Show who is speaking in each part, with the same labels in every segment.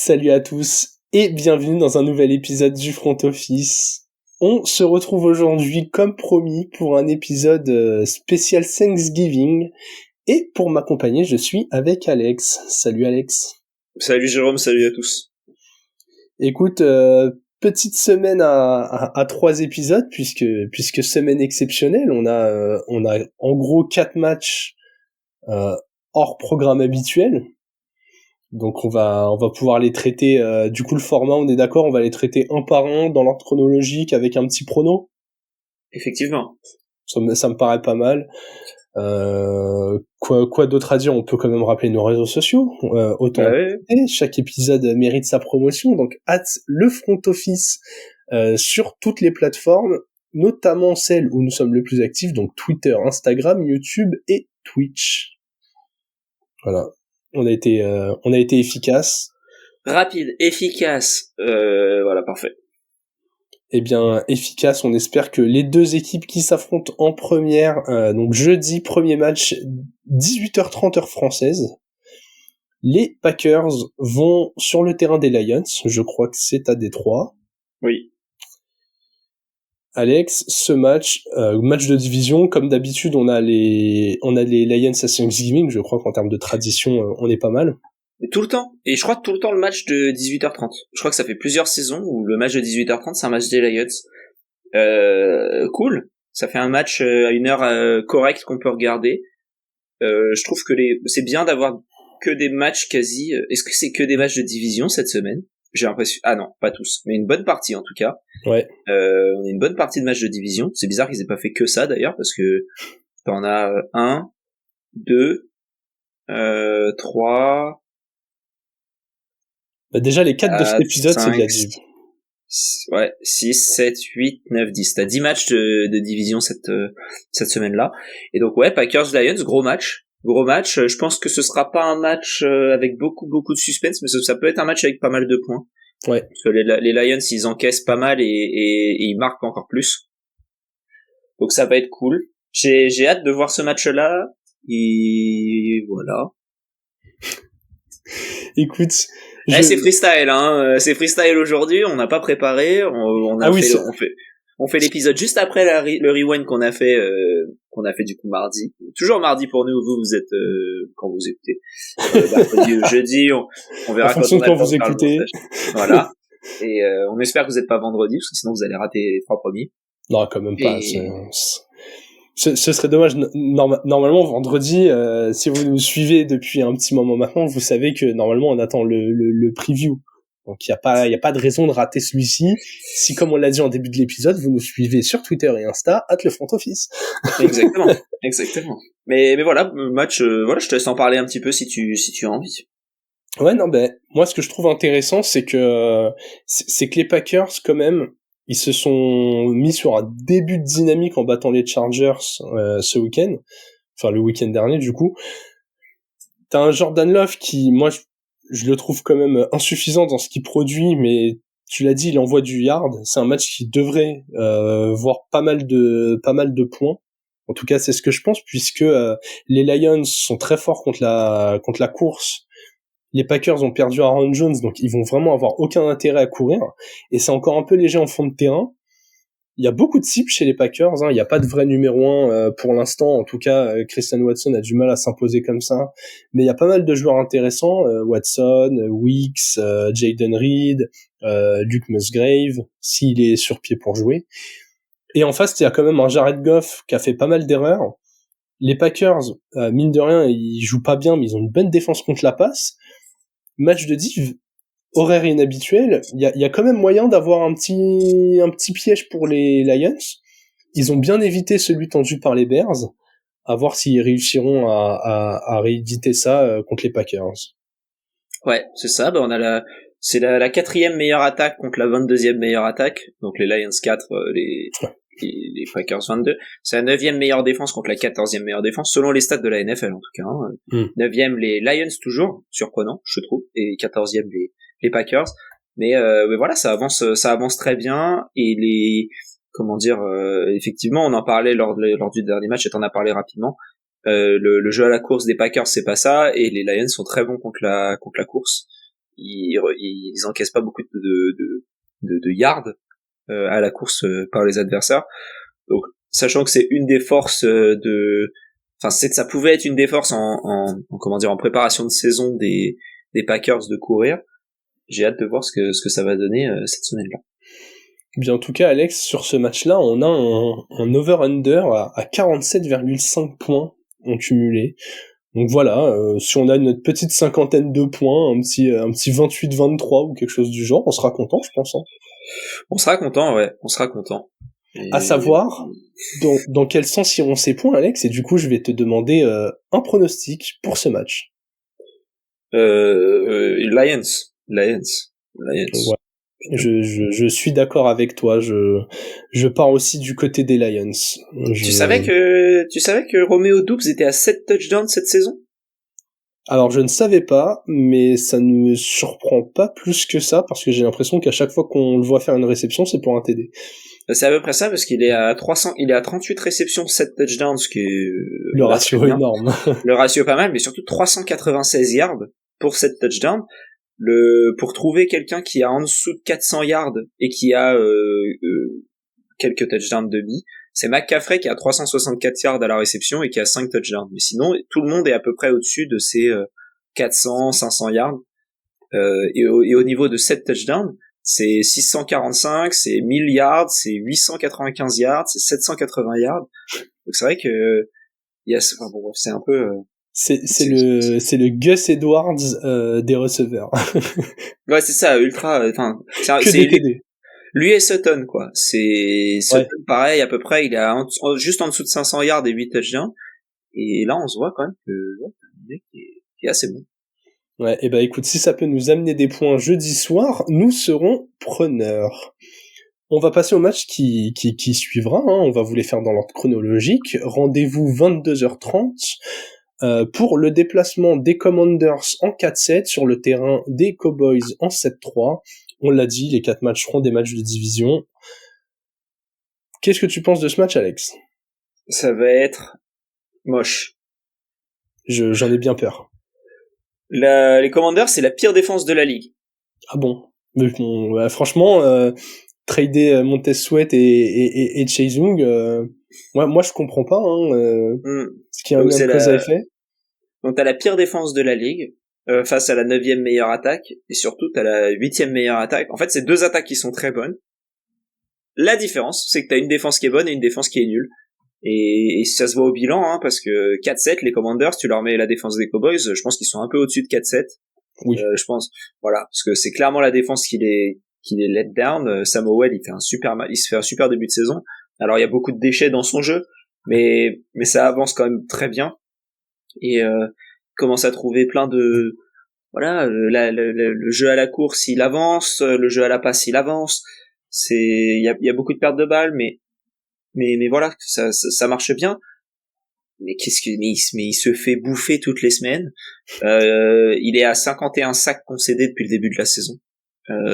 Speaker 1: Salut à tous et bienvenue dans un nouvel épisode du Front Office. On se retrouve aujourd'hui comme promis pour un épisode spécial Thanksgiving et pour m'accompagner je suis avec Alex. Salut Alex.
Speaker 2: Salut Jérôme, salut à tous.
Speaker 1: Écoute, petite semaine à 3 épisodes puisque semaine exceptionnelle, on a en gros 4 matchs hors programme habituel. Donc on va pouvoir les traiter, du coup le format on est d'accord, on va les traiter un par un dans l'ordre chronologique avec un petit prono.
Speaker 2: Effectivement.
Speaker 1: Ça me paraît pas mal. Quoi d'autre à dire? On peut quand même rappeler nos réseaux sociaux. Autant chaque épisode mérite sa promotion, donc le Front Office sur toutes les plateformes, notamment celles où nous sommes le plus actifs, donc Twitter, Instagram, YouTube et Twitch. Voilà. On a été efficace.
Speaker 2: Rapide, efficace. Voilà, parfait.
Speaker 1: Eh bien, efficace. On espère que les deux équipes qui s'affrontent en première, donc jeudi, premier match, 18h30 heure française. Les Packers vont sur le terrain des Lions. Je crois que c'est à Détroit.
Speaker 2: Oui.
Speaker 1: Alex, ce match de division, comme d'habitude, on a les Lions à Thanksgiving. Je crois qu'en termes de tradition, on est pas mal.
Speaker 2: Et tout le temps. Et je crois que tout le temps le match de 18h30. Je crois que ça fait plusieurs saisons où le match de 18h30 c'est un match des Lions. Cool. Ça fait un match à une heure correcte qu'on peut regarder. Je trouve que c'est bien d'avoir que des matchs quasi. Est-ce que c'est que des matchs de division cette semaine? J'ai l'impression. Ah non, pas tous, mais une bonne partie en tout cas.
Speaker 1: Ouais.
Speaker 2: On a une bonne partie de matchs de division. C'est bizarre qu'ils aient pas fait que ça d'ailleurs, parce que t'en as 1, 2, 3.
Speaker 1: Bah déjà les 4 de cet épisode
Speaker 2: 5,
Speaker 1: c'est de la div.
Speaker 2: Ouais, 6, 7, 8, 9, 10. T'as 10 matchs de division cette semaine-là. Et donc ouais, Packers-Lions, gros match. Je pense que ce sera pas un match avec beaucoup de suspense, mais ça peut être un match avec pas mal de points.
Speaker 1: Ouais.
Speaker 2: Parce que les Lions, ils encaissent pas mal et ils marquent encore plus. Donc ça va être cool. J'ai hâte de voir ce match-là. Et voilà.
Speaker 1: Écoute,
Speaker 2: c'est freestyle, hein. C'est freestyle aujourd'hui. On n'a pas préparé. On fait l'épisode juste après le rewind qu'on a fait du coup mardi. Toujours mardi pour nous. Vous êtes quand vous écoutez. Mercredi ou jeudi. On verra
Speaker 1: quand vous écoutez.
Speaker 2: Voilà. Et on espère que vous n'êtes pas vendredi, parce que sinon vous allez rater les 3 premiers.
Speaker 1: Non, quand même pas. Ce serait dommage. Normalement, vendredi, si vous nous suivez depuis un petit moment maintenant, vous savez que normalement on attend le preview. Donc il y a pas de raison de rater celui-ci. Si, comme on l'a dit en début de l'épisode, vous nous suivez sur Twitter et Insta @lefrontoFICE.
Speaker 2: Exactement. Mais voilà, match. Voilà, je te laisse en parler un petit peu si tu as envie.
Speaker 1: Ouais, non, moi ce que je trouve intéressant, c'est que les Packers quand même, ils se sont mis sur un début de dynamique en battant les Chargers ce week-end, enfin le week-end dernier du coup. T'as un Jordan Love qui, moi, je le trouve quand même insuffisant dans ce qu'il produit, mais tu l'as dit, il envoie du yard. C'est un match qui devrait voir pas mal de points. En tout cas, c'est ce que je pense, puisque les Lions sont très forts contre la course. Les Packers ont perdu Aaron Jones, donc ils vont vraiment avoir aucun intérêt à courir. Et c'est encore un peu léger en fond de terrain. Il y a beaucoup de cibles chez les Packers, hein. Il n'y a pas de vrai numéro 1 pour l'instant. En tout cas, Christian Watson a du mal à s'imposer comme ça. Mais il y a pas mal de joueurs intéressants. Watson, Weeks, Jayden Reed, Luke Musgrave, s'il est sur pied pour jouer. Et en face, il y a quand même un Jared Goff qui a fait pas mal d'erreurs. Les Packers, mine de rien, ils jouent pas bien, mais ils ont une bonne défense contre la passe. Match de div, horaire inhabituel, il y a quand même moyen d'avoir un petit piège pour les Lions. Ils ont bien évité celui tendu par les Bears, à voir s'ils réussiront à rééditer ça contre les Packers.
Speaker 2: Ouais, c'est ça. On a c'est la 4e meilleure attaque contre la 22e meilleure attaque. Donc les Lions 4, les Packers 22. C'est la 9e meilleure défense contre la 14e meilleure défense, selon les stats de la NFL en tout cas. 9e les Lions toujours, surprenant, je trouve, et 14e les Packers. Mais voilà, ça avance très bien. Et effectivement, on en parlait lors du dernier match, et t'en as parlé rapidement. Le jeu à la course des Packers, c'est pas ça, et les Lions sont très bons contre la course. ils encaissent pas beaucoup de yards à la course par les adversaires. Donc, sachant que c'est une des forces c'est que ça pouvait être une des forces en préparation de saison des Packers de courir. J'ai hâte de voir ce que ça va donner cette semaine-là.
Speaker 1: Bien, en tout cas, Alex, sur ce match-là, on a un over-under à 47,5 points en cumulé. Donc voilà, si on a notre petite cinquantaine de points, un petit 28-23 ou quelque chose du genre, on sera content, je pense. Hein.
Speaker 2: On sera content, ouais, on sera content.
Speaker 1: À savoir, dans quel sens iront ces points, Alex, et du coup, je vais te demander un pronostic pour ce match.
Speaker 2: Lions.
Speaker 1: Ouais. Je suis d'accord avec toi, je pars aussi du côté des Lions.
Speaker 2: Tu savais que Romeo Doubs était à 7 touchdowns cette saison?
Speaker 1: Alors je ne savais pas, mais ça ne me surprend pas plus que ça, parce que j'ai l'impression qu'à chaque fois qu'on le voit faire une réception, c'est pour un TD.
Speaker 2: C'est à peu près ça, parce qu'il est à 38 réceptions, 7 touchdowns, ce qui est...
Speaker 1: Le ratio énorme.
Speaker 2: Le ratio pas mal, mais surtout 396 yards pour 7 touchdowns. Pour trouver quelqu'un qui a en dessous de 400 yards et qui a quelques touchdowns demi, c'est McCaffrey qui a 364 yards à la réception et qui a 5 touchdowns. Mais sinon, tout le monde est à peu près au-dessus de ces 400, 500 yards. Et au niveau de 7 touchdowns, c'est 645, c'est 1000 yards, c'est 895 yards, c'est 780 yards. Donc c'est vrai que c'est un peu...
Speaker 1: C'est le Gus Edwards des receveurs.
Speaker 2: Ouais, c'est ça, ultra...
Speaker 1: c'est
Speaker 2: lui et Sutton, quoi. C'est Sutton, pareil, à peu près, il est juste en dessous de 500 yards et 8 touchdowns. Et là, on se voit quand même que le mec est assez bon.
Speaker 1: Ouais, et écoute, si ça peut nous amener des points jeudi soir, nous serons preneurs. On va passer au match qui suivra, hein. On va vous les faire dans l'ordre chronologique. Rendez-vous 22h30 pour le déplacement des Commanders en 4-7 sur le terrain des Cowboys en 7-3. On l'a dit, les 4 matchs seront des matchs de division. Qu'est-ce que tu penses de ce match, Alex?
Speaker 2: Ça va être moche.
Speaker 1: J'en ai bien peur.
Speaker 2: Les Commanders, c'est la pire défense de la ligue.
Speaker 1: Ah bon? Mais bon, franchement, trader Montez Sweat et Chase Young, moi je comprends pas ce qui a un lien de cause à effet.
Speaker 2: Donc t'as la pire défense de la ligue face à la 9e meilleure attaque, et surtout t'as la 8e meilleure attaque. En fait, c'est 2 attaques qui sont très bonnes. La différence, c'est que t'as une défense qui est bonne et une défense qui est nulle. Et ça se voit au bilan, hein, parce que 4-7, les Commanders, tu leur mets la défense des Cowboys, je pense qu'ils sont un peu au-dessus de 4-7.
Speaker 1: Oui.
Speaker 2: Je pense, voilà, parce que c'est clairement la défense qui les let down. Sam Howell, il se fait un super début de saison. Alors il y a beaucoup de déchets dans son jeu, mais ça avance quand même très bien. Et commence à trouver plein de, voilà, le jeu à la course il avance, le jeu à la passe il avance. Il y a beaucoup de pertes de balles, mais voilà, ça marche bien. Mais il se fait bouffer toutes les semaines. Il est à 51 sacs concédés depuis le début de la saison.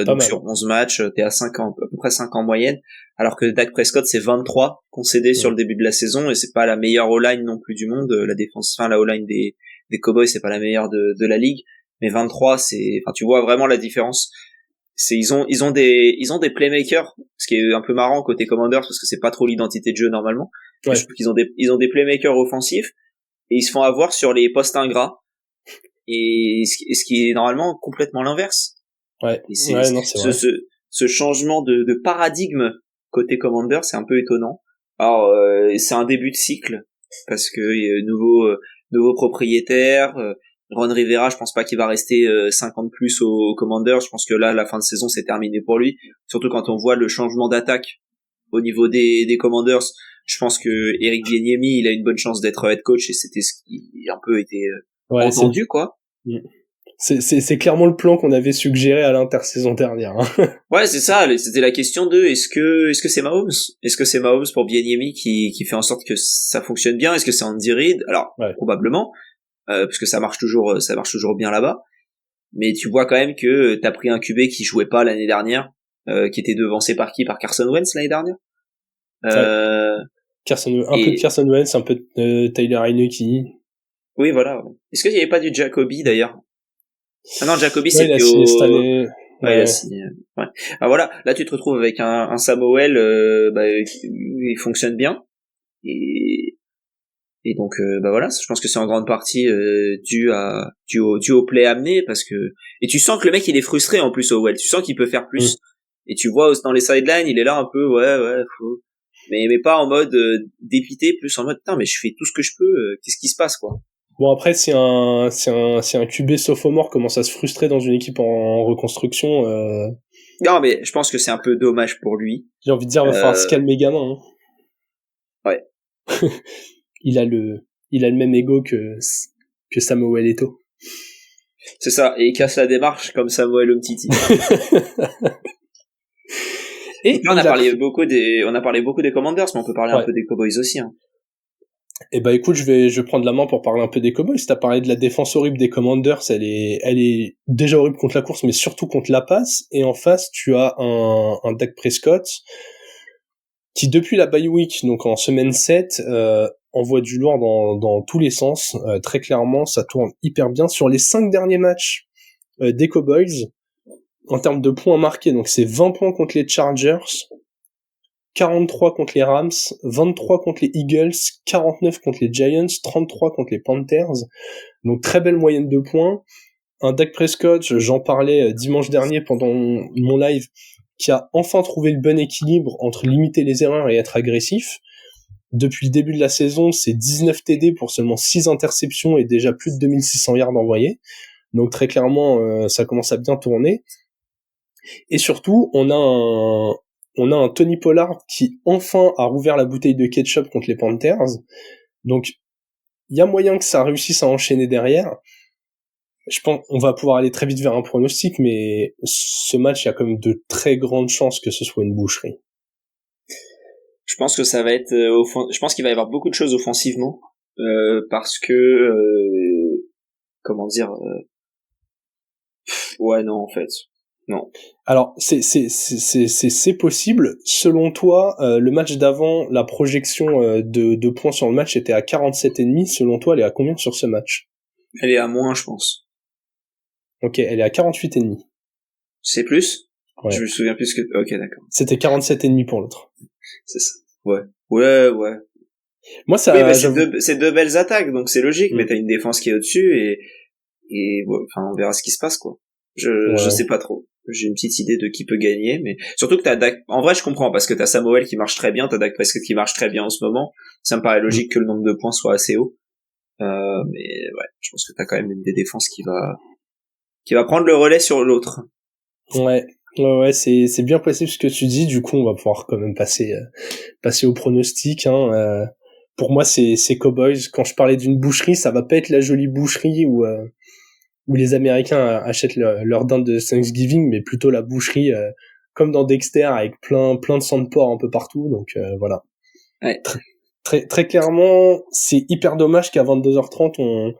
Speaker 2: Donc sur 11 matchs, t'es à 5 ans, à peu près 5 en moyenne, alors que Dak Prescott c'est 23 concédés sur le début de la saison, et c'est pas la meilleure O-line non plus du monde. La défense, la O-line des Cowboys, c'est pas la meilleure de la ligue, mais 23, tu vois vraiment la différence. Ils ont des playmakers, ce qui est un peu marrant côté Commanders parce que c'est pas trop l'identité de jeu normalement. Ouais. Je trouve qu'ils ont des playmakers offensifs et ils se font avoir sur les postes ingrats, et ce qui est normalement complètement l'inverse.
Speaker 1: Ouais.
Speaker 2: C'est vrai. Ce changement de paradigme côté Commanders, c'est un peu étonnant. Alors c'est un début de cycle parce que nouveau propriétaire. Ron Rivera, je pense pas qu'il va rester 5 ans de plus aux Commanders. Je pense que là, la fin de saison, c'est terminé pour lui. Surtout quand on voit le changement d'attaque au niveau des Commanders. Je pense que Eric Bieniemy, il a une bonne chance d'être head coach, et c'était ce qui a un peu été entendu, quoi.
Speaker 1: C'est clairement le plan qu'on avait suggéré à l'intersaison dernière. Hein.
Speaker 2: Ouais, c'est ça. C'était la question de est-ce que c'est Mahomes? Est-ce que c'est Mahomes pour Bieniemy qui fait en sorte que ça fonctionne bien? Est-ce que c'est Andy Reid? Alors, probablement. Parce que ça marche toujours bien là-bas, mais tu vois quand même que t'as pris un QB qui jouait pas l'année dernière, qui était devancé par Carson Wentz l'année dernière.
Speaker 1: Peu de Carson Wentz, un peu de Tyler Heineke.
Speaker 2: Oui, voilà. Est-ce qu'il y avait pas du Jacoby d'ailleurs? Ah non, Jacoby,
Speaker 1: Ouais, il a
Speaker 2: c'était
Speaker 1: signé cette
Speaker 2: au...
Speaker 1: année.
Speaker 2: Ouais, il a
Speaker 1: Ouais.
Speaker 2: signé. Ouais. Ah voilà, là tu te retrouves avec un Samuel, il fonctionne bien. Et donc bah voilà, je pense que c'est en grande partie dû au play amené parce que et tu sens que le mec il est frustré en plus Howell, tu sens qu'il peut faire
Speaker 1: Mm.
Speaker 2: plus et tu vois dans les sidelines, il est là un peu ouais faut mais pas en mode dépité, plus en mode putain mais je fais tout ce que je peux, qu'est-ce qui se passe quoi.
Speaker 1: Bon, après, si un QB sophomore commence à se frustrer dans une équipe en reconstruction,
Speaker 2: Non mais je pense que c'est un peu dommage pour lui.
Speaker 1: j'ai envie de dire, va falloir se
Speaker 2: Euh,
Speaker 1: calmer, gamin.
Speaker 2: ouais,
Speaker 1: Il a le même ego que Samuel Eto'o.
Speaker 2: c'est ça, et il casse la démarche comme Samuel Umtiti.
Speaker 1: Et
Speaker 2: Là, on a parlé beaucoup des Commanders, mais on peut parler un
Speaker 1: ouais.
Speaker 2: peu des Cowboys aussi. Hein.
Speaker 1: Et bah écoute, je vais prendre la main pour parler un peu des Cowboys. T'as parlé de la défense horrible des Commanders, elle est déjà horrible contre la course, mais surtout contre la passe. Et en face, tu as un Dak Prescott qui, depuis la bye week, donc en semaine 7, envoie du lourd dans tous les sens. Très clairement, ça tourne hyper bien. Sur les 5 derniers matchs des Cowboys, en termes de points marqués, donc c'est 20 points contre les Chargers, 43 contre les Rams, 23 contre les Eagles, 49 contre les Giants, 33 contre les Panthers. Donc très belle moyenne de points. Un Dak Prescott, j'en parlais dimanche dernier pendant mon live, qui a enfin trouvé le bon équilibre entre limiter les erreurs et être agressif. Depuis le début de la saison, c'est 19 TD pour seulement 6 interceptions et déjà plus de 2600 yards envoyés. Donc très clairement, ça commence à bien tourner. Et surtout, on a un Tony Pollard qui enfin a rouvert la bouteille de ketchup contre les Panthers. Donc, il y a moyen que ça réussisse à enchaîner derrière. Je pense qu'on va pouvoir aller très vite vers un pronostic, mais ce match, il y a quand même de très grandes chances que ce soit une boucherie.
Speaker 2: Je pense que ça va être, je pense qu'il va y avoir beaucoup de choses offensivement, parce que, comment dire, ouais non en fait, non.
Speaker 1: Alors, c'est possible. Selon toi, le match d'avant, la projection de points sur le match était à 47,5. Selon toi, elle est à combien sur ce match?
Speaker 2: Elle est à moins, je pense.
Speaker 1: Ok, elle est à 48,5.
Speaker 2: C'est plus?
Speaker 1: Ouais.
Speaker 2: Je me souviens plus que, ok d'accord.
Speaker 1: C'était 47,5 pour l'autre.
Speaker 2: C'est ça. Ouais.
Speaker 1: Moi, ça,
Speaker 2: oui, bah c'est deux belles attaques, donc c'est logique, mais
Speaker 1: Mm.
Speaker 2: t'as une défense qui est au-dessus et ouais, enfin on verra ce qui se passe quoi. Je sais pas trop. J'ai une petite idée de qui peut gagner, mais surtout que t'as Dak. En vrai, je comprends parce que t'as Samuel qui marche très bien, t'as Dak Prescott qui marche très bien en ce moment. Ça me paraît logique que le nombre de points soit assez haut. Mais ouais, je pense que t'as quand même une des défenses qui va prendre le relais sur l'autre.
Speaker 1: Ouais, c'est bien possible ce que tu dis. Du coup, on va pouvoir quand même passer au pronostic. Hein. Pour moi, c'est Cowboys. Quand je parlais d'une boucherie, ça va pas être la jolie boucherie où les Américains achètent leur dinde de Thanksgiving, mais plutôt la boucherie comme dans Dexter avec plein de sang de porc un peu partout. Donc voilà.
Speaker 2: Ouais.
Speaker 1: Très clairement, c'est hyper dommage qu'à 22h30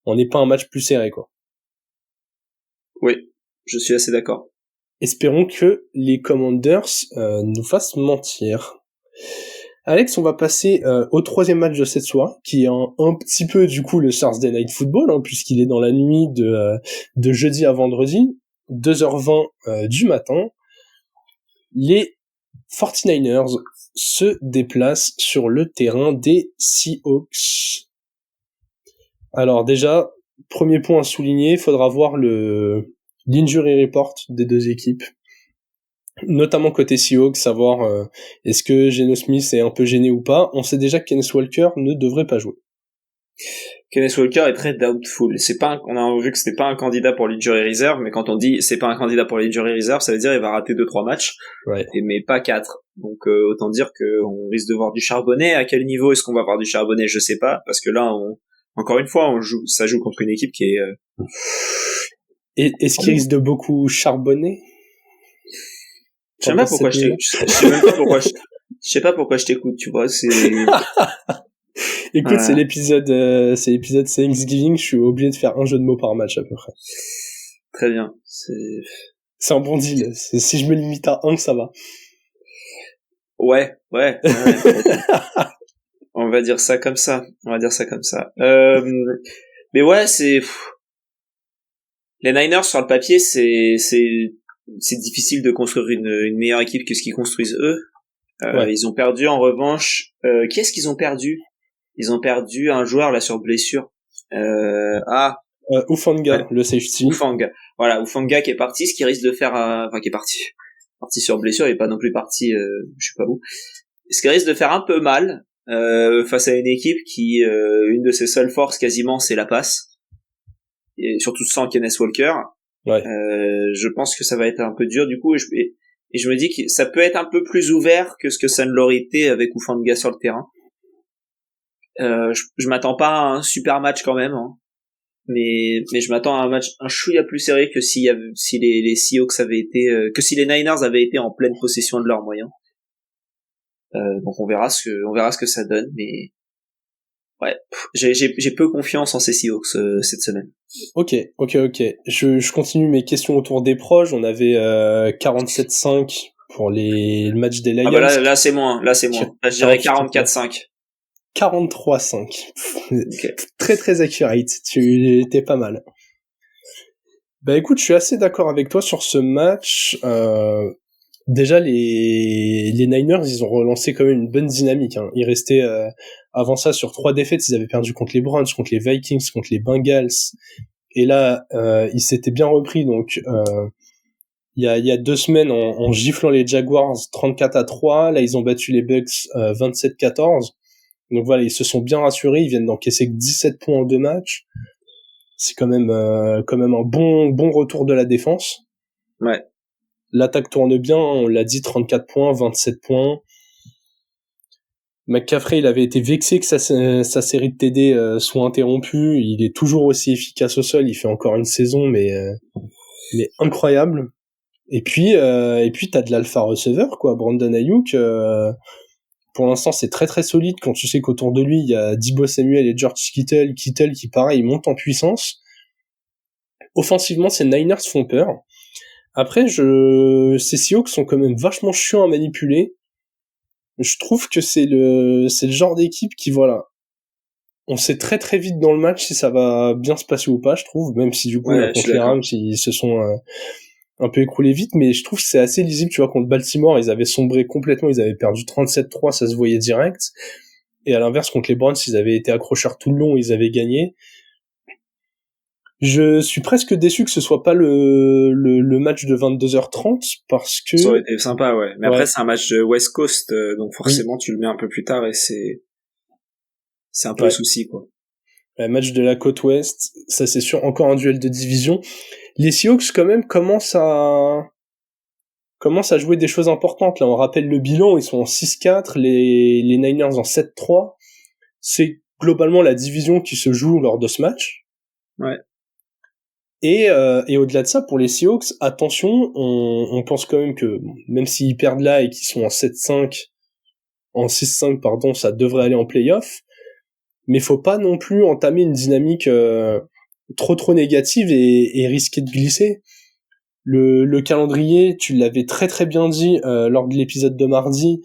Speaker 1: on n'ait pas un match plus serré quoi.
Speaker 2: Oui, je suis assez d'accord.
Speaker 1: Espérons que les Commanders nous fassent mentir. Alex, on va passer au troisième match de cette soirée, qui est un petit peu du coup le Thursday Night Football, hein, puisqu'il est dans la nuit de jeudi à vendredi, 2h20 du matin. Les 49ers se déplacent sur le terrain des Seahawks. Alors déjà, premier point à souligner, il faudra voir l'injury report des deux équipes. Notamment côté Seahawks, savoir est-ce que Geno Smith est un peu gêné ou pas. On sait déjà que Kenneth Walker ne devrait pas jouer.
Speaker 2: Kenneth Walker est très doubtful. On a vu que c'était pas un candidat pour l'injury reserve, mais quand on dit c'est pas un candidat pour l'injury reserve, ça veut dire il va rater 2-3 matchs,
Speaker 1: Ouais.
Speaker 2: mais pas 4. Donc autant dire qu'on risque de voir du charbonnet. À quel niveau est-ce qu'on va voir du charbonnet, je sais pas, parce que là, encore une fois, ça joue contre une équipe qui est.
Speaker 1: Et est-ce qu'il risque de beaucoup charbonner?
Speaker 2: Je sais même pas pourquoi je sais pas pourquoi je t'écoute, tu vois, c'est...
Speaker 1: Écoute, c'est l'épisode Thanksgiving, je suis obligé de faire un jeu de mots par match à peu près.
Speaker 2: Très bien,
Speaker 1: c'est un bon deal. Si je me limite à un, ça va.
Speaker 2: Ouais. On va dire ça comme ça. Mais ouais, Les Niners sur le papier, c'est difficile de construire une meilleure équipe que ce qu'ils construisent eux. Ils ont perdu en revanche. Qui est-ce qu'ils ont perdu? Ils ont perdu un joueur là sur blessure.
Speaker 1: Hufanga, le safety.
Speaker 2: Hufanga. Voilà, Hufanga qui est parti, ce qui risque de faire, qui est parti sur blessure, il est pas non plus parti, je sais pas où. Ce qui risque de faire un peu mal face à une équipe qui, une de ses seules forces quasiment, c'est la passe. Et surtout sans Kenneth Walker.
Speaker 1: Ouais.
Speaker 2: Je pense que ça va être un peu dur du coup, et je me dis que ça peut être un peu plus ouvert que ce que ça ne l'aurait été avec Hufanga sur le terrain. Je m'attends pas à un super match quand même, hein. Mais je m'attends à un match un chouïa plus serré que si les Seahawks avaient été, que si les Niners avaient été en pleine possession de leurs moyens. Donc on verra ce que ça donne, mais ouais, j'ai peu confiance en ces Seahawks cette semaine.
Speaker 1: Ok. Je continue mes questions autour des proches. On avait 47-5 pour le match des Lions.
Speaker 2: Ah bah là c'est moins. Là je dirais 44-5.
Speaker 1: 43-5. Okay. Très très accurate. Tu étais pas mal. Bah écoute, je suis assez d'accord avec toi sur ce match. Déjà les Niners, ils ont relancé quand même une bonne dynamique, hein. Ils restaient avant ça sur 3 défaites, ils avaient perdu contre les Browns, contre les Vikings, contre les Bengals. Et là, ils s'étaient bien repris, donc il y a 2 semaines en giflant les Jaguars 34-3, là ils ont battu les Bucks 27-14. Donc voilà, ils se sont bien rassurés, ils viennent d'encaisser 17 points en 2 matchs. C'est quand même un bon retour de la défense.
Speaker 2: Ouais.
Speaker 1: L'attaque tourne bien, on l'a dit, 34 points, 27 points. McCaffrey, il avait été vexé que sa série de TD soit interrompue. Il est toujours aussi efficace au sol, il fait encore une saison, mais incroyable. Et puis t'as de l'alpha receiver, quoi. Brandon Ayuk, pour l'instant, c'est très très solide quand tu sais qu'autour de lui, il y a Deebo Samuel et George Kittle qui pareil, montent en puissance. Offensivement, ces Niners font peur. Après, ces Seahawks sont quand même vachement chiants à manipuler. Je trouve que c'est le genre d'équipe qui, voilà, on sait très très vite dans le match si ça va bien se passer ou pas, je trouve, même si du coup, contre les Rams, ils se sont un peu écroulés vite, mais je trouve que c'est assez lisible, tu vois, contre Baltimore, ils avaient sombré complètement, ils avaient perdu 37-3, ça se voyait direct. Et à l'inverse, contre les Browns, ils avaient été accrocheurs tout le long, ils avaient gagné. Je suis presque déçu que ce soit pas le match de 22h30 parce que
Speaker 2: ça aurait été sympa, ouais. Mais après c'est un match de West Coast, donc forcément tu le mets un peu plus tard et c'est un peu le souci, quoi.
Speaker 1: Un match de la côte ouest, ça c'est sûr, encore un duel de division. Les Seahawks quand même commencent à jouer des choses importantes. Là, on rappelle le bilan, ils sont en 6-4, les Niners en 7-3. C'est globalement la division qui se joue lors de ce match.
Speaker 2: Ouais.
Speaker 1: Et au-delà de ça, pour les Seahawks, attention, on pense quand même que même s'ils perdent là et qu'ils sont en 6-5, pardon, ça devrait aller en play-off. Mais faut pas non plus entamer une dynamique trop négative et risquer de glisser. Le calendrier, tu l'avais très très bien dit lors de l'épisode de mardi,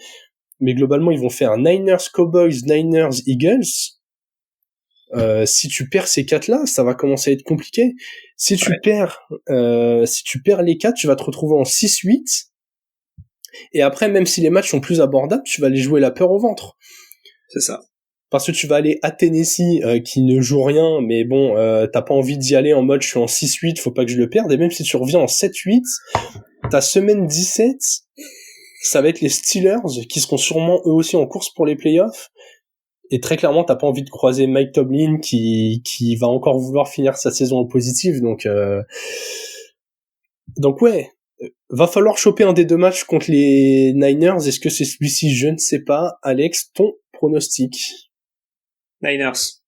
Speaker 1: mais globalement ils vont faire Niners Cowboys, Niners Eagles. Si tu perds ces 4-là, ça va commencer à être compliqué. Si tu perds les 4, tu vas te retrouver en 6-8. Et après, même si les matchs sont plus abordables, tu vas les jouer la peur au ventre.
Speaker 2: C'est ça.
Speaker 1: Parce que tu vas aller à Tennessee, qui ne joue rien, mais bon, t'as pas envie d'y aller en mode je suis en 6-8, faut pas que je le perde. Et même si tu reviens en 7-8, ta semaine 17, ça va être les Steelers, qui seront sûrement eux aussi en course pour les playoffs. Et très clairement, t'as pas envie de croiser Mike Tomlin qui va encore vouloir finir sa saison en positif. Donc ouais, va falloir choper un des 2 matchs contre les Niners. Est-ce que c'est celui-ci? Je ne sais pas. Alex, ton pronostic?
Speaker 2: Niners.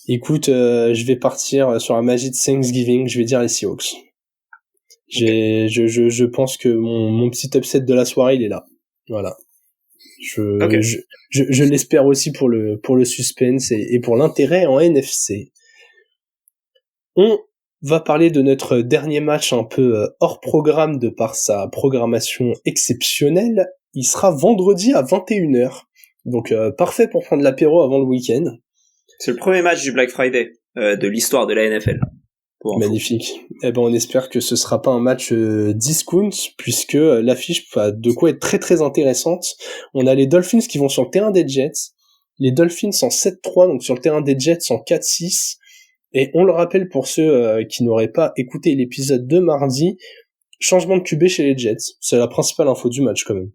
Speaker 1: Écoute, je vais partir sur la magie de Thanksgiving. Je vais dire les Seahawks. Okay. Je pense que mon petit upset de la soirée, il est là. Voilà. Je l'espère aussi pour le suspense et pour l'intérêt en NFC. On va parler de notre dernier match un peu hors programme de par sa programmation exceptionnelle. Il sera vendredi à 21h. Donc parfait pour prendre l'apéro avant le week-end.
Speaker 2: C'est le premier match du Black Friday de l'histoire de la NFL.
Speaker 1: Magnifique. Eh ben, on espère que ce sera pas un match discount, puisque l'affiche a de quoi être très très intéressante. On a les Dolphins qui vont sur le terrain des Jets, les Dolphins en 7-3, donc sur le terrain des Jets en 4-6. Et on le rappelle pour ceux qui n'auraient pas écouté l'épisode de mardi, changement de QB chez les Jets. C'est la principale info du match quand même.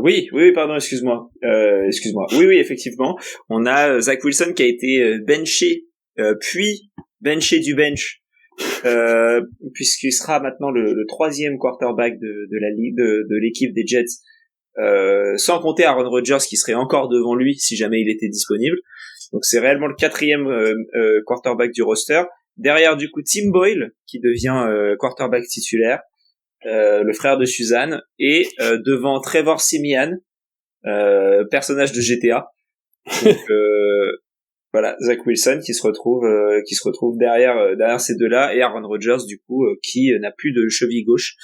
Speaker 2: Oui, pardon, excuse-moi. Oui, effectivement. On a Zach Wilson qui a été benché, puis benché du bench, puisqu'il sera maintenant le troisième quarterback de la ligue, de l'équipe des Jets, sans compter Aaron Rodgers qui serait encore devant lui si jamais il était disponible. Donc c'est réellement le quatrième quarterback du roster. Derrière du coup Tim Boyle qui devient quarterback titulaire. Le frère de Suzanne, et devant Trevor Siemian, personnage de GTA. Donc voilà, Zach Wilson qui se retrouve derrière ces deux-là, et Aaron Rodgers du coup qui n'a plus de cheville gauche.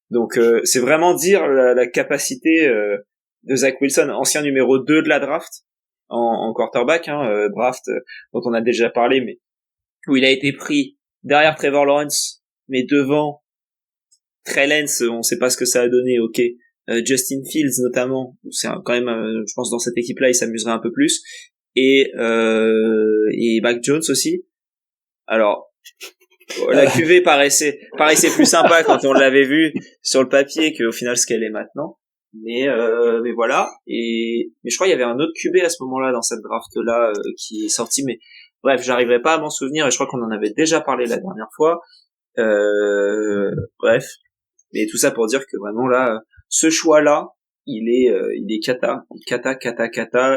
Speaker 2: Donc c'est vraiment dire la capacité de Zach Wilson, ancien numéro 2 de la draft en quarterback, draft dont on a déjà parlé, mais où il a été pris derrière Trevor Lawrence, mais devant Trey Lance, on sait pas ce que ça a donné, ok. Justin Fields notamment, c'est quand même, je pense dans cette équipe-là, il s'amuserait un peu plus. Et Mac Jones aussi. Alors, la QV paraissait plus sympa quand on l'avait vu sur le papier qu'au final ce qu'elle est maintenant. Mais voilà. Mais je crois qu'il y avait un autre QB à ce moment-là dans cette draft-là qui est sorti. Mais bref, j'arriverai pas à m'en souvenir et je crois qu'on en avait déjà parlé la dernière fois. Bref. Mais tout ça pour dire que vraiment là, ce choix-là, il est cata,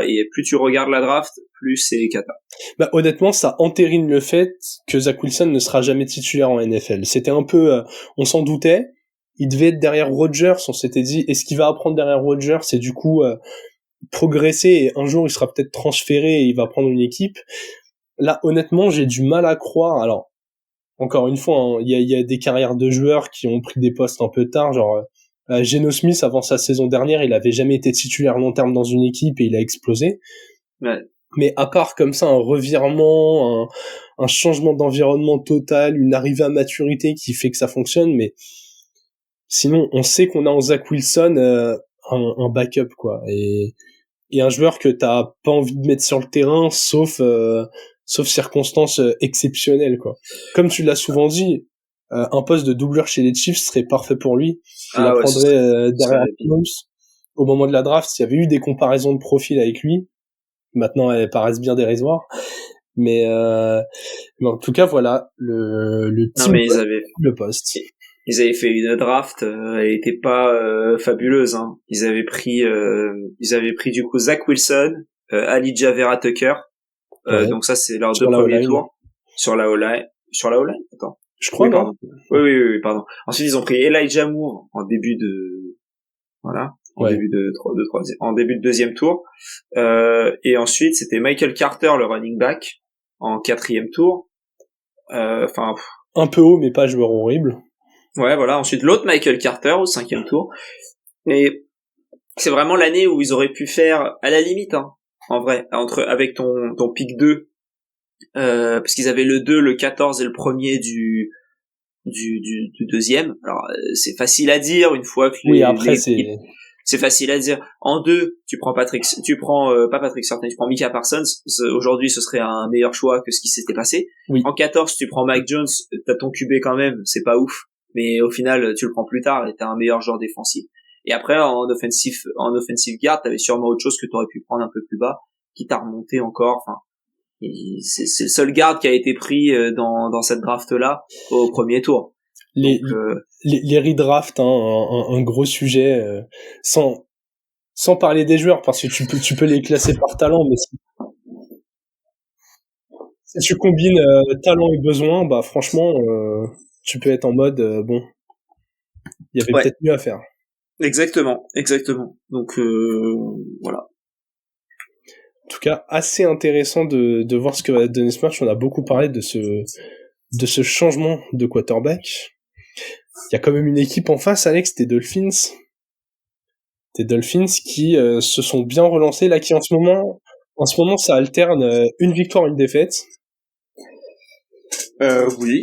Speaker 2: et plus tu regardes la draft, plus c'est cata.
Speaker 1: Bah honnêtement, ça entérine le fait que Zach Wilson ne sera jamais titulaire en NFL. C'était un peu, on s'en doutait. Il devait être derrière Rodgers. On s'était dit, est-ce qu'il va apprendre derrière Rodgers et du coup progresser et un jour il sera peut-être transféré et il va prendre une équipe. Là, honnêtement, j'ai du mal à croire. Alors. Encore une fois, il y a des carrières de joueurs qui ont pris des postes un peu tard, genre Geno Smith avant sa saison dernière, il avait jamais été titulaire long terme dans une équipe et il a explosé.
Speaker 2: Ouais.
Speaker 1: Mais à part comme ça un revirement, un changement d'environnement total, une arrivée à maturité qui fait que ça fonctionne, mais sinon on sait qu'on a en Zach Wilson un backup quoi, et un joueur que t'as pas envie de mettre sur le terrain sauf circonstances exceptionnelles quoi. Comme tu l'as souvent dit, un poste de doubleur chez les Chiefs serait parfait pour lui. Il apprendrait derrière Mahomes. Au moment de la draft, il y avait eu des comparaisons de profil avec lui. Maintenant, elles paraissent bien dérisoires. Mais en tout cas, voilà le team le poste.
Speaker 2: Ils avaient fait une draft, elle était pas fabuleuse. Hein. Ils avaient pris du coup Zach Wilson, Elijah Vera Tucker. Ouais. Donc ça c'est leurs deux premiers tours sur la O-line. Attends.
Speaker 1: Je crois non.
Speaker 2: Oui, pardon. Ensuite ils ont pris Elijah Moore en début de début de deuxième tour. Et ensuite c'était Michael Carter le running back en quatrième tour.
Speaker 1: Un peu haut mais pas joueur horrible.
Speaker 2: Ouais, voilà. Ensuite l'autre Michael Carter au cinquième tour. Et c'est vraiment l'année où ils auraient pu faire à la limite. En vrai, avec ton pick 2, parce qu'ils avaient le 2, le 14 et le premier du deuxième. Alors, c'est facile à dire une fois que c'est facile à dire. En 2, tu prends pas Patrick Surtain, tu prends Micah Parsons. Aujourd'hui, ce serait un meilleur choix que ce qui s'était passé.
Speaker 1: Oui.
Speaker 2: En 14, tu prends Mike Jones, t'as ton QB quand même, c'est pas ouf. Mais au final, tu le prends plus tard et t'as un meilleur joueur défensif. Et après, en offensive guard, t'avais sûrement autre chose que t'aurais pu prendre un peu plus bas, qui t'a remonté encore. Enfin, c'est le seul guard qui a été pris dans cette draft-là au premier tour.
Speaker 1: Les redrafts, un gros sujet, sans parler des joueurs, parce que tu peux les classer par talent, mais si tu combines talent et besoin, bah franchement, tu peux être en mode bon, il y avait peut-être mieux à faire.
Speaker 2: Exactement. Donc voilà.
Speaker 1: En tout cas, assez intéressant de voir ce que va donner ce match. On a beaucoup parlé de ce changement de quarterback. Il y a quand même une équipe en face, Alex, tes Dolphins. Tes Dolphins qui se sont bien relancés, là, qui en ce moment ça alterne une victoire, une défaite.
Speaker 2: Oui.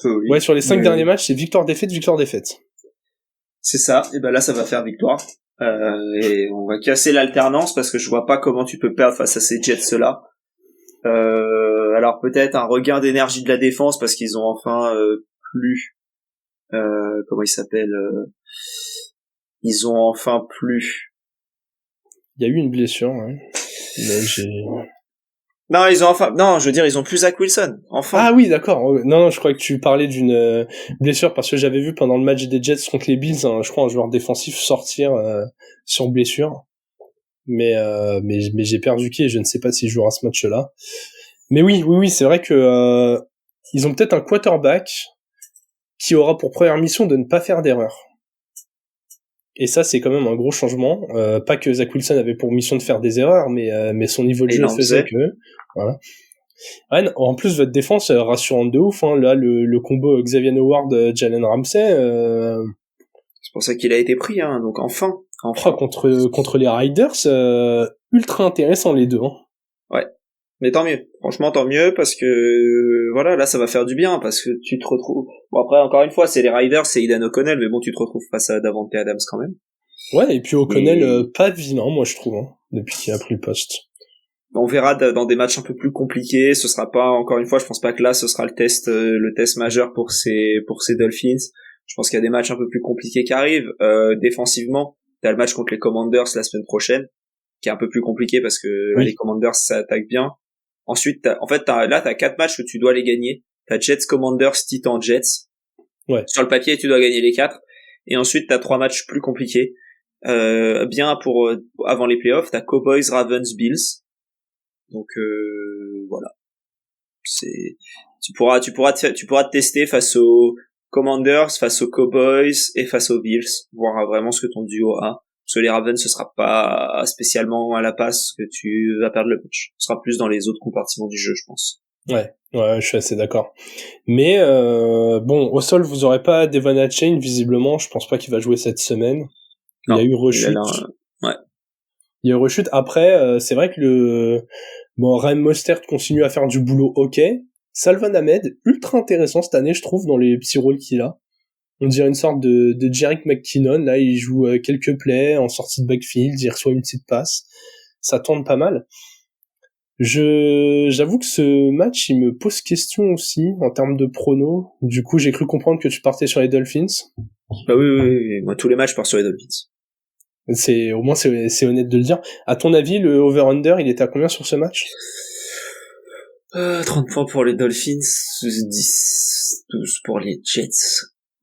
Speaker 2: Oui.
Speaker 1: Ouais, sur les 5 derniers matchs, c'est victoire-défaite, victoire-défaite.
Speaker 2: C'est ça. Et ben là, ça va faire victoire. Et on va casser l'alternance parce que je vois pas comment tu peux perdre face à ces Jets-là. Alors peut-être un regain d'énergie de la défense parce qu'ils ont enfin plus comment ils s'appellent ils ont enfin plus.
Speaker 1: Il y a eu une blessure, ouais.
Speaker 2: Non, je veux dire, ils ont plus Zach Wilson, enfin.
Speaker 1: Ah oui, d'accord. Non, je crois que tu parlais d'une blessure parce que j'avais vu pendant le match des Jets contre les Bills, je crois un joueur défensif sortir sur blessure. Mais j'ai perdu qui et je ne sais pas s'il jouera ce match-là. Mais oui, c'est vrai que ils ont peut-être un quarterback qui aura pour première mission de ne pas faire d'erreur. Et ça, c'est quand même un gros changement. Pas que Zach Wilson avait pour mission de faire des erreurs, mais son niveau de jeu faisait que... Voilà. Ouais, en plus, votre défense est rassurante de ouf. Hein. Là, le combo Xavier Howard, Jalen Ramsey...
Speaker 2: C'est pour ça qu'il a été pris, hein. Donc enfin.
Speaker 1: Contre les Riders, ultra intéressant les deux. Hein.
Speaker 2: Ouais. Mais tant mieux. Franchement, tant mieux parce que voilà, là ça va faire du bien parce que tu te retrouves. Bon après encore une fois, c'est les Riders, c'est Aidan O'Connell, mais bon, tu te retrouves face à Davante Adams quand même.
Speaker 1: Ouais, et puis O'Connell pas vilain, moi je trouve, hein, depuis qu'il a pris le poste.
Speaker 2: On verra dans des matchs un peu plus compliqués. Ce sera pas encore une fois, je pense pas que là ce sera le test majeur pour ces Dolphins. Je pense qu'il y a des matchs un peu plus compliqués qui arrivent. Défensivement, t'as le match contre les Commanders la semaine prochaine, qui est un peu plus compliqué parce que les Commanders ça attaque bien. Ensuite, t'as 4 matchs où tu dois les gagner. T'as Jets, Commanders, Titans, Jets.
Speaker 1: Ouais.
Speaker 2: Sur le papier, tu dois gagner les 4. Et ensuite, t'as 3 matchs plus compliqués. Bien pour avant les playoffs, t'as Cowboys, Ravens, Bills. Donc voilà. Tu pourras te tester face aux Commanders, face aux Cowboys et face aux Bills, voir vraiment ce que ton duo a. Parce que les Ravens, ce sera pas spécialement à la passe que tu vas perdre le match. Ce sera plus dans les autres compartiments du jeu, je pense.
Speaker 1: Ouais, je suis assez d'accord. Mais bon, au sol, vous aurez pas Devon Achane, visiblement. Je pense pas qu'il va jouer cette semaine.
Speaker 2: Non,
Speaker 1: il y a eu rechute.
Speaker 2: Ouais.
Speaker 1: Il y a eu rechute. Après, c'est vrai que Raheem Mostert continue à faire du boulot ok. Salvon Ahmed, ultra intéressant cette année, je trouve, dans les petits rôles qu'il a. On dirait une sorte de Jerick McKinnon. Là, il joue quelques plays en sortie de backfield, il reçoit une petite passe. Ça tourne pas mal. J'avoue que ce match, il me pose question aussi, en termes de pronos. Du coup, j'ai cru comprendre que tu partais sur les Dolphins.
Speaker 2: Bah oui. Moi, tous les matchs, je pars sur les Dolphins.
Speaker 1: Au moins, c'est honnête de le dire. À ton avis, le over-under, il était à combien sur ce match?
Speaker 2: 30 points pour les Dolphins, 12 pour les Jets,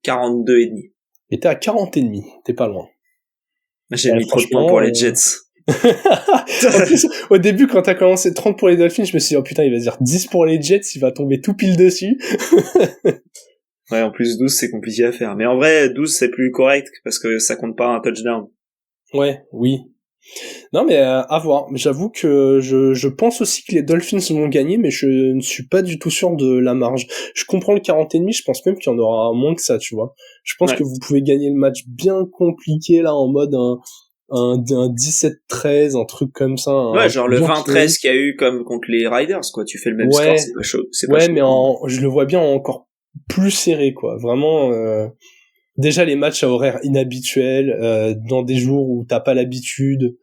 Speaker 2: 42,5.
Speaker 1: Il était à 40,5, t'es pas loin.
Speaker 2: J'ai mis 30 points pour les Jets.
Speaker 1: En plus, au début, quand t'as commencé 30 pour les Dolphins, je me suis dit, oh putain, il va dire 10 pour les Jets, il va tomber tout pile dessus.
Speaker 2: Ouais, en plus 12, c'est compliqué à faire. Mais en vrai, 12, c'est plus correct, parce que ça compte pas un touchdown.
Speaker 1: Ouais, oui. Non, mais à voir. J'avoue que je pense aussi que les Dolphins vont gagner, mais je ne suis pas du tout sûr de la marge. Je comprends le 40,5, je pense même qu'il y en aura moins que ça, tu vois. Je pense que vous pouvez gagner le match bien compliqué, là, en mode un 17-13, un truc comme ça.
Speaker 2: Ouais, genre le 20-13 qu'il y a eu comme contre les Riders, quoi. Tu fais le même score, c'est pas chaud.
Speaker 1: Mais je le vois bien encore plus serré, quoi. Vraiment, déjà les matchs à horaire inhabituel, dans des jours où t'as pas l'habitude,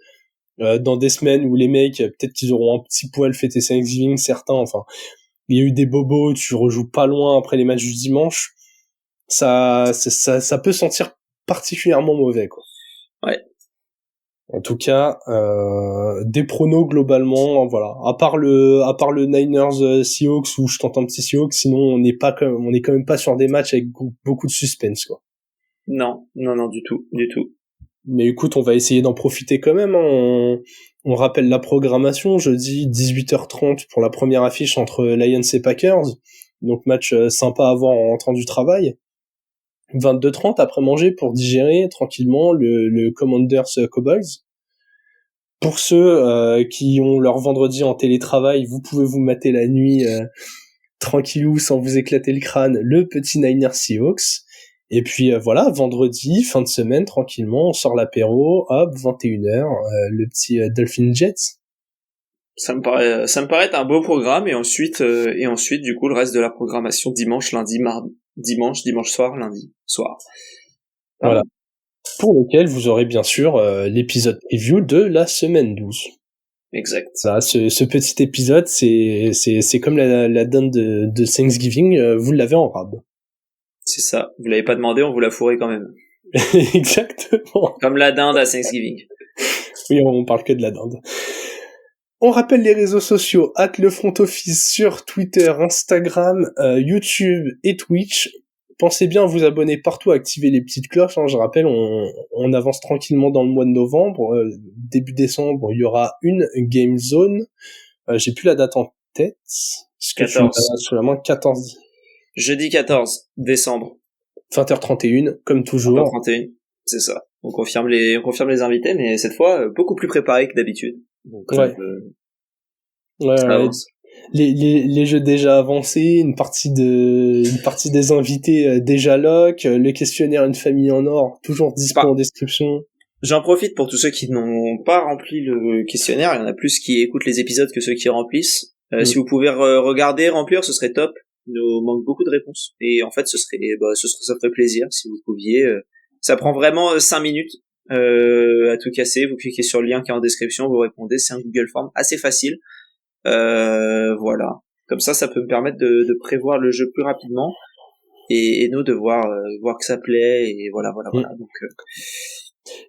Speaker 1: dans des semaines où les mecs, peut-être qu'ils auront un petit poil fêté Thanksgiving, certains, enfin, il y a eu des bobos, tu rejoues pas loin après les matchs du dimanche, ça peut sentir particulièrement mauvais, quoi.
Speaker 2: Ouais.
Speaker 1: En tout cas, des pronos globalement, voilà. À part le Niners Seahawks où je tente un petit Seahawks, sinon on est quand même pas sur des matchs avec beaucoup de suspense, quoi.
Speaker 2: Non, du tout.
Speaker 1: Mais écoute, on va essayer d'en profiter quand même. Hein. On rappelle la programmation, jeudi 18h30 pour la première affiche entre Lions et Packers. Donc match sympa à voir en rentrant du travail. 22h30 après manger pour digérer tranquillement le Commanders Cowboys. Pour ceux qui ont leur vendredi en télétravail, vous pouvez vous mater la nuit tranquillou sans vous éclater le crâne, le petit Niners Seahawks. Et puis voilà, vendredi, fin de semaine, tranquillement, on sort l'apéro, hop, 21h, le petit Dolphin Jets.
Speaker 2: Ça me paraît être un beau programme, et ensuite, du coup, le reste de la programmation dimanche, lundi, mardi, dimanche soir, lundi soir.
Speaker 1: Voilà. Pour lequel vous aurez bien sûr l'épisode preview de la semaine 12.
Speaker 2: Exact.
Speaker 1: Ça, ce petit épisode, c'est comme la dinde de Thanksgiving, vous l'avez en rab.
Speaker 2: C'est ça. Vous l'avez pas demandé, on vous l'a fourré quand même.
Speaker 1: Exactement.
Speaker 2: Comme la dinde à Thanksgiving.
Speaker 1: Oui, on parle que de la dinde. On rappelle les réseaux sociaux, @le front office sur Twitter, Instagram, YouTube et Twitch. Pensez bien à vous abonner partout, à activer les petites cloches. Je rappelle, on avance tranquillement dans le mois de novembre. Début décembre, il y aura une Game Zone. J'ai plus la date en tête.
Speaker 2: 14.
Speaker 1: Sous la main, 14.
Speaker 2: Jeudi 14 décembre.
Speaker 1: 20h31, comme toujours.
Speaker 2: 20h31, c'est ça. On confirme les invités, mais cette fois, beaucoup plus préparés que d'habitude. Donc,
Speaker 1: ouais. Les jeux déjà avancés, une partie des invités déjà lock, le questionnaire Une famille en or, toujours dispo en description.
Speaker 2: J'en profite pour tous ceux qui n'ont pas rempli le questionnaire. Il y en a plus qui écoutent les épisodes que ceux qui remplissent. Si vous pouvez regarder, remplir, ce serait top. Il nous manque beaucoup de réponses. Et en fait, ça ferait plaisir si vous pouviez. Ça prend vraiment 5 minutes à tout casser. Vous cliquez sur le lien qui est en description, vous répondez. C'est un Google Form assez facile. Voilà. Comme ça peut me permettre de prévoir le jeu plus rapidement et nous de voir que ça plaît, et voilà. Donc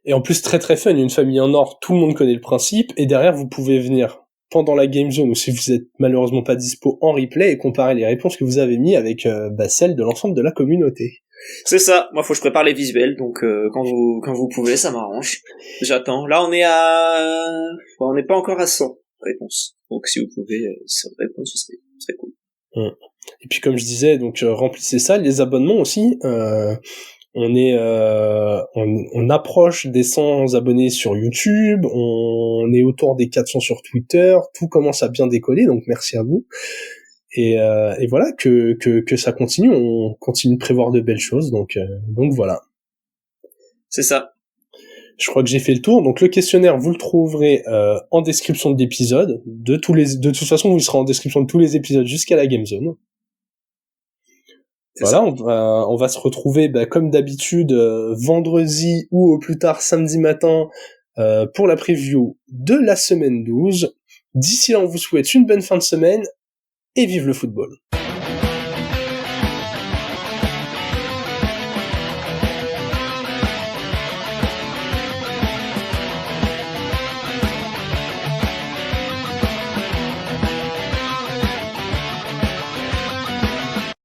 Speaker 1: et en plus très très fun, Une famille en or, tout le monde connaît le principe, et derrière vous pouvez venir pendant la Game Zone, ou si vous êtes malheureusement pas dispo, en replay, et comparer les réponses que vous avez mis avec celles de l'ensemble de la communauté.
Speaker 2: C'est ça. Moi, faut que je prépare les visuels, donc quand vous pouvez, ça m'arrange. J'attends. Là, on n'est pas encore à 100 réponses. Donc si vous pouvez, cette réponse, ce serait cool.
Speaker 1: Et puis comme je disais, donc remplissez ça, les abonnements aussi. On approche des 100 abonnés sur YouTube, on est autour des 400 sur Twitter, tout commence à bien décoller, donc merci à vous. Et voilà, que ça continue, on continue de prévoir de belles choses, donc voilà.
Speaker 2: C'est ça.
Speaker 1: Je crois que j'ai fait le tour. Donc le questionnaire, vous le trouverez en description de l'épisode. De toute façon, il sera en description de tous les épisodes jusqu'à la Game Zone. Voilà, on va se retrouver comme d'habitude vendredi ou au plus tard samedi matin pour la preview de la semaine 12. D'ici là, on vous souhaite une bonne fin de semaine et vive le football.